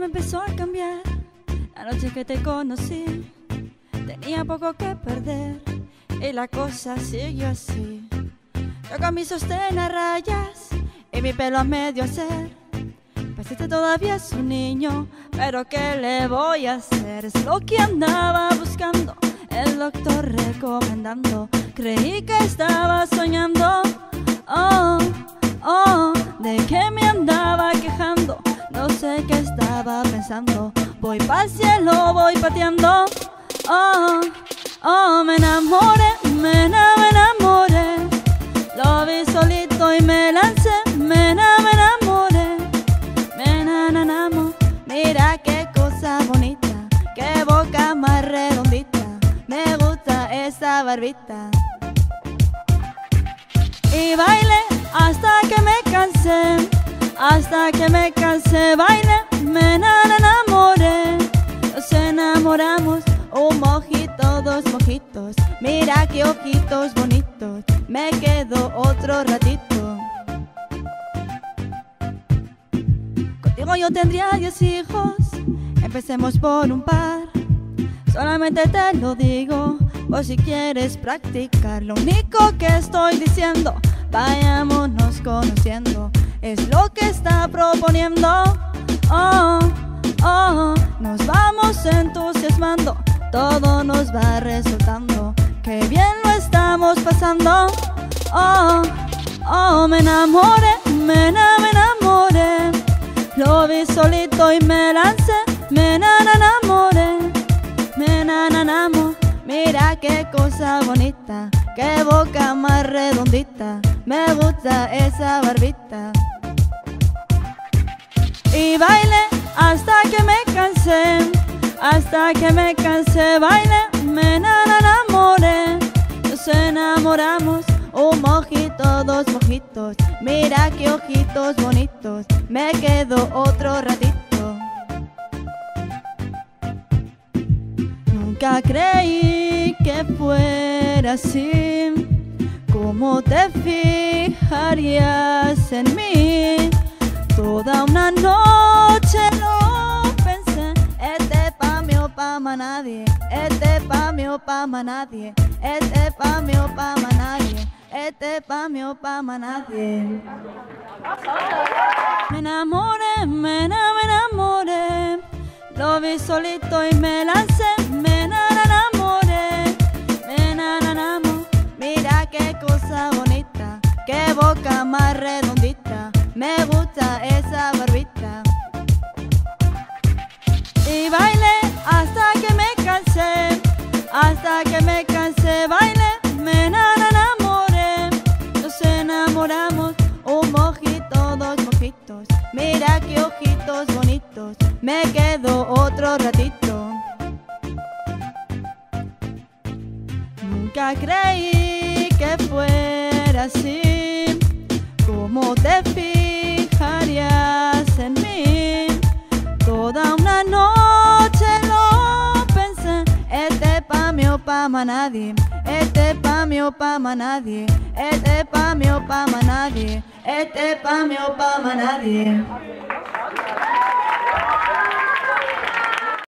me empezó a cambiar. La noche que te conocí, tenía poco que perder y la cosa siguió así. Yo con mi sostén a rayas y mi pelo a medio hacer. Pareciste todavía es un niño, pero ¿qué le voy a hacer? Es lo que andaba buscando, el doctor recomendando. Creí que estaba soñando, de que me andaba quejando. No sé qué estaba pensando, voy pa'l cielo, voy pateando. Me enamoré, me enamoré. Lo vi solito y me lancé, me enamoré. Me enamoré, mira qué cosa bonita, qué boca más redondita, me gusta esa barbita. Y bailé hasta que me cansé, bailé, me enamoré. Nos enamoramos, un mojito, dos mojitos, mira qué ojitos bonitos, me quedo otro ratito. Contigo yo tendría 10 hijos, empecemos por un par. Solamente te lo digo, por si quieres practicar. Lo único que estoy diciendo, vayámonos conociendo, es lo que está proponiendo. Nos vamos entusiasmando, todo nos va resultando, que bien lo estamos pasando. Me enamoré, me enamoré. Lo vi solito y me lancé, me enamoré. Me enamoré, mira qué cosa bonita, qué boca más redondita, me gusta esa barbita. Y bailé hasta que me cansé, bailé, me enamoré. Nos enamoramos, un mojito, dos mojitos, mira qué ojitos bonitos, me quedo otro ratito. Nunca creí que fuera así, cómo te fijarías en mí. Toda una noche lo pensé, este pa' mí o pa' más nadie, este pa' mí o pa' más nadie, este pa' mí o pa' más nadie, este pa' mí o pa' más nadie. Me enamoré, me enamoré. Lo vi solito y me lancé, me enamoré, me enamoré. Mira qué cosa bonita, qué boca más redondita, me gusta esa barbita. Y bailé hasta que me cansé, bailé, me enamoré. Nos enamoramos, un mojito, dos mojitos, mira qué ojitos bonitos, me quedo otro ratito. Nunca creí que fuera así, cómo te fijarías en mí. Toda una noche lo pensé, este pa' mí o pa' más nadie, este pa' mí o pa' más nadie, este pa' mí o pa' más nadie, este pa' mí o pa' más nadie.